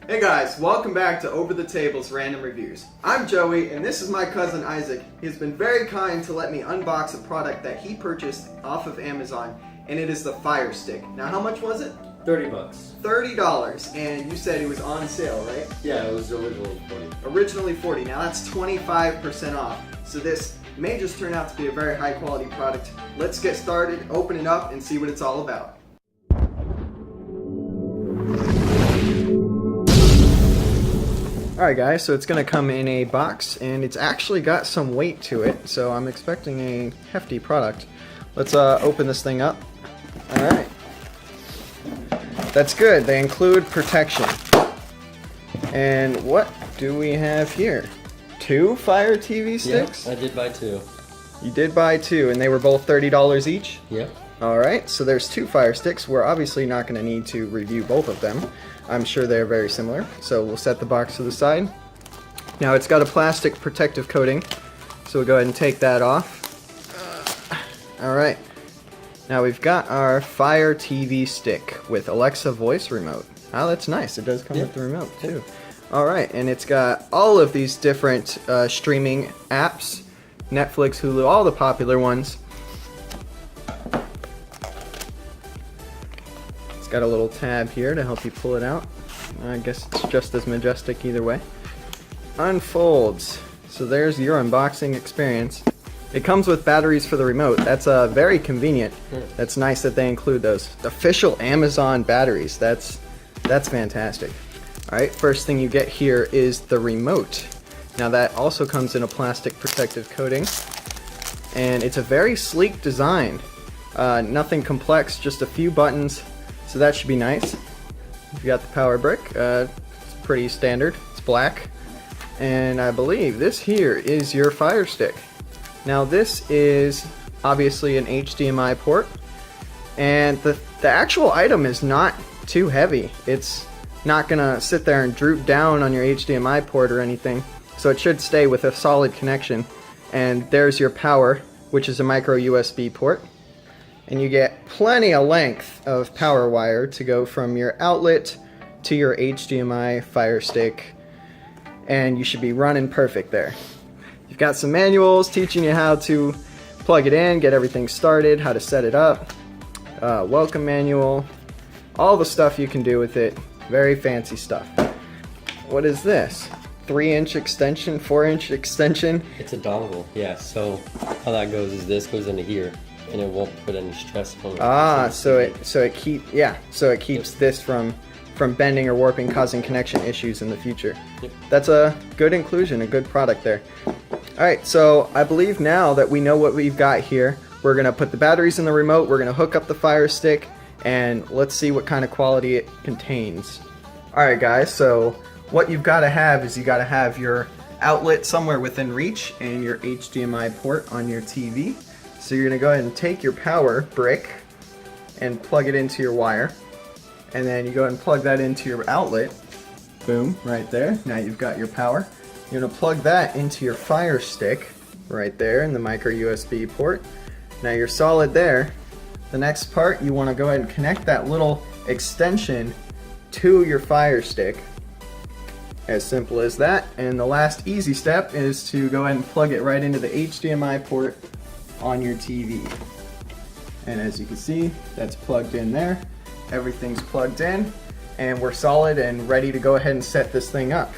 Hey guys, welcome back to Over the Table's Random Reviews. I'm Joey, and this is my cousin Isaac. He's been very kind to let me unbox a product that he purchased off of Amazon, and it is the Fire Stick. Now, how much was it? $30. $30, and you said it was on sale, right? Yeah, it was originally 40. Originally 40. Now that's 25% off. So this may just turn out to be a very high quality product. Let's get started, open it up, and see what it's all about. Alright guys, so it's going to come in a box, and it's actually got some weight to it, so I'm expecting a hefty product. Let's open this thing up. Alright. That's good, they include protection. And what do we have here? 2 Fire TV sticks? Yeah, I did buy 2. You did buy 2, and they were both $30 each? Yep. Alright, so there's 2 Fire Sticks. We're obviously not going to need to review both of them. I'm sure they're very similar, so we'll set the box to the side. Now it's got a plastic protective coating, so we'll go ahead and take that off. Alright, now we've got our Fire TV Stick with Alexa voice remote. Oh, that's nice. It does come with the remote too. Alright, and it's got all of these different streaming apps, Netflix, Hulu, all the popular ones. It's got a little tab here to help you pull it out. I guess it's just as majestic either way. Unfolds. So there's your unboxing experience. It comes with batteries for the remote. That's very convenient. That's nice that they include those. Official Amazon batteries. That's fantastic. Alright, first thing you get here is the remote. Now that also comes in a plastic protective coating. And it's a very sleek design. Nothing complex, just a few buttons. So that should be nice. You've got the power brick. It's pretty standard. It's black. And I believe this here is your Fire Stick. Now this is obviously an HDMI port. And the actual item is not too heavy. It's not gonna sit there and droop down on your HDMI port or anything. So it should stay with a solid connection. And there's your power, which is a micro USB port. And you get plenty of length of power wire to go from your outlet to your HDMI Fire Stick, and you should be running perfect there. You've got some manuals teaching you how to plug it in, get everything started, how to set it up, welcome manual, all the stuff you can do with it. Very fancy stuff. What is this? 3-inch extension, 4-inch extension? It's a dongle, yeah. So how that goes is this goes into here, and it won't put any stress on it. Ah, so it keeps this from bending or warping, causing connection issues in the future. Yep. That's a good inclusion, a good product there. Alright, so I believe now that we know what we've got here, we're going to put the batteries in the remote, we're going to hook up the Fire Stick, and let's see what kind of quality it contains. Alright guys, so what you've got to have is you got to have your outlet somewhere within reach and your HDMI port on your TV. So you're going to go ahead and take your power brick and plug it into your wire. And then you go ahead and plug that into your outlet. Boom, right there. Now you've got your power. You're going to plug that into your Fire Stick right there in the micro USB port. Now you're solid there. The next part, you want to go ahead and connect that little extension to your Fire Stick. As simple as that. And the last easy step is to go ahead and plug it right into the HDMI port on your TV. And as you can see, that's plugged in there. Everything's plugged in, and we're solid and ready to go ahead and set this thing up.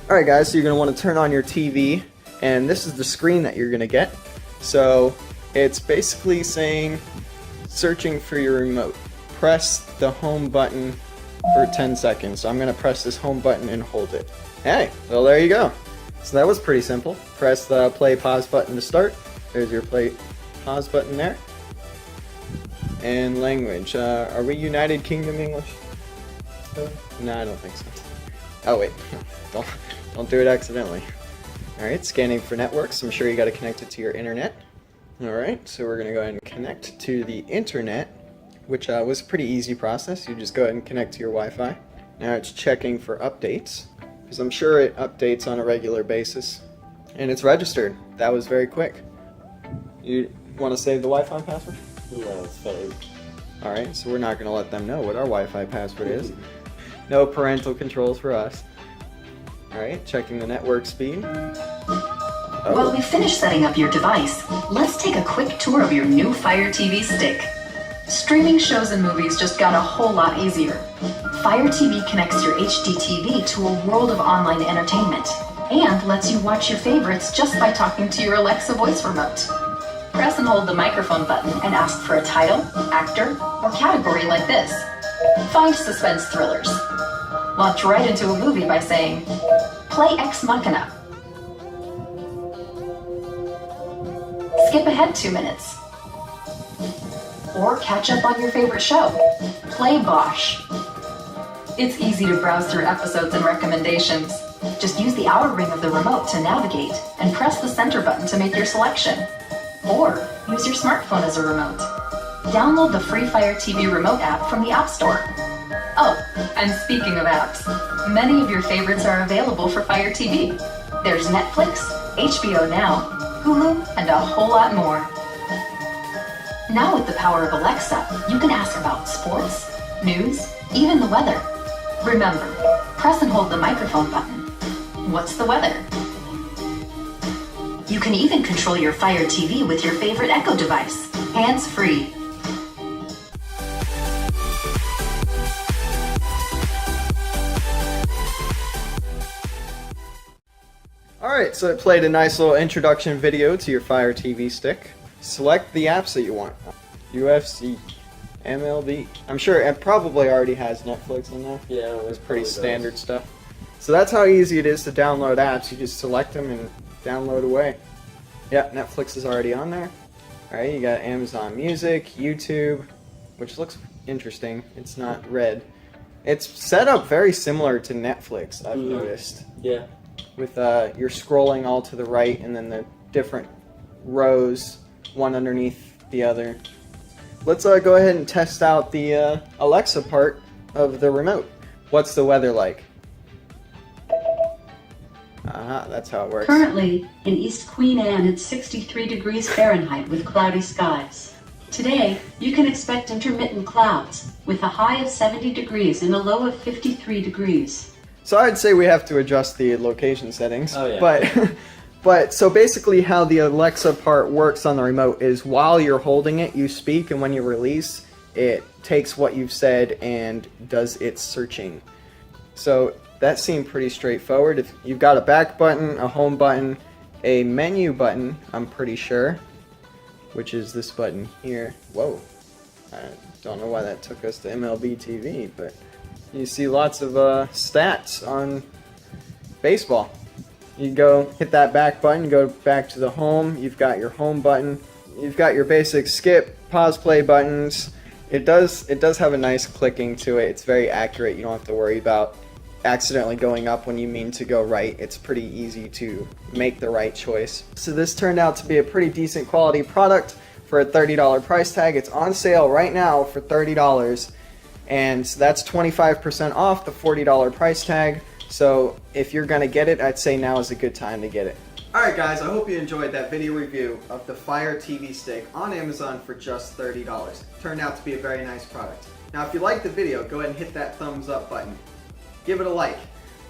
Alright guys, so you're going to want to turn on your TV, and this is the screen that you're going to get. So it's basically saying, searching for your remote. Press the home button for 10 seconds. So I'm going to press this home button and hold it. Hey, well there you go. So that was pretty simple. Press the play pause button to start. There's your play pause button there. And language. Are we United Kingdom English? No, I don't think so. Oh wait, don't do it accidentally. Alright, scanning for networks. I'm sure you got to connect it to your internet. Alright, so we're going to go ahead and connect to the internet, which was a pretty easy process. You just go ahead and connect to your Wi-Fi. Now it's checking for updates, because I'm sure it updates on a regular basis. And it's registered. That was very quick. You want to save the Wi-Fi password? No, it's fine. Alright, so we're not going to let them know what our Wi-Fi password is. No parental controls for us. Alright, checking the network speed. While we finish setting up your device, let's take a quick tour of your new Fire TV stick. Streaming shows and movies just got a whole lot easier. Fire TV connects your HD TV to a world of online entertainment and lets you watch your favorites just by talking to your Alexa voice remote. Press and hold the microphone button and ask for a title, actor, or category like this. Find suspense thrillers. Launch right into a movie by saying, "Play Ex Machina." Skip ahead 2 minutes. Or catch up on your favorite show. Play Bosch. It's easy to browse through episodes and recommendations. Just use the outer ring of the remote to navigate and press the center button to make your selection. Or use your smartphone as a remote. Download the free Fire TV remote app from the App Store. Oh, and speaking of apps, many of your favorites are available for Fire TV. There's Netflix, HBO Now, Hulu, and a whole lot more. Now with the power of Alexa, you can ask about sports, news, even the weather. Remember, press and hold the microphone button. What's the weather? You can even control your Fire TV with your favorite Echo device, hands-free. Alright, so it played a nice little introduction video to your Fire TV stick. Select the apps that you want. UFC, MLB. I'm sure it probably already has Netflix in there. Yeah, It's pretty standard stuff. So that's how easy it is to download apps. You just select them and download away. Yeah, Netflix is already on there. Alright, you got Amazon Music, YouTube, which looks interesting. It's not red. It's set up very similar to Netflix, I've noticed. Yeah. With you're scrolling all to the right and then the different rows, one underneath the other. Let's go ahead and test out the Alexa part of the remote. What's the weather like? That's how it works. Currently, in East Queen Anne, it's 63 degrees Fahrenheit with cloudy skies. Today, you can expect intermittent clouds with a high of 70 degrees and a low of 53 degrees. So I'd say we have to adjust the location settings. Oh, yeah. But so basically how the Alexa part works on the remote is while you're holding it, you speak, and when you release, it takes what you've said and does its searching. So that seemed pretty straightforward. If you've got a back button, a home button, a menu button, I'm pretty sure, which is this button here. Whoa. I don't know why that took us to MLB TV, but you see lots of stats on baseball. You go hit that back button, go back to the home, you've got your home button, you've got your basic skip, pause, play buttons. It does have a nice clicking to it. It's very accurate. You don't have to worry about accidentally going up when you mean to go right. It's pretty easy to make the right choice. So this turned out to be a pretty decent quality product for a $30 price tag. It's on sale right now for $30, and that's 25% off the $40 price tag. So if you're gonna get it, I'd say now is a good time to get it. Alright guys, I hope you enjoyed that video review of the Fire TV stick on Amazon for just $30. Turned out to be a very nice product. Now if you liked the video, go ahead and hit that thumbs up button. Give it a like.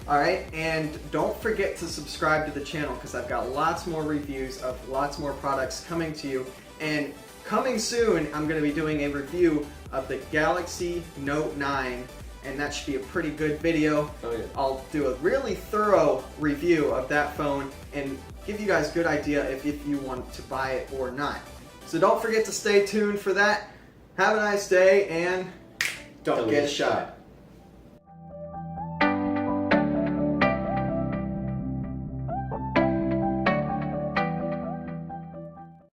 Alright, and don't forget to subscribe to the channel because I've got lots more reviews of lots more products coming to you. And coming soon, I'm going to be doing a review of the Galaxy Note 9, and that should be a pretty good video. Oh, yeah. I'll do a really thorough review of that phone and give you guys a good idea if you want to buy it or not. So don't forget to stay tuned for that. Have a nice day, and don't get shot.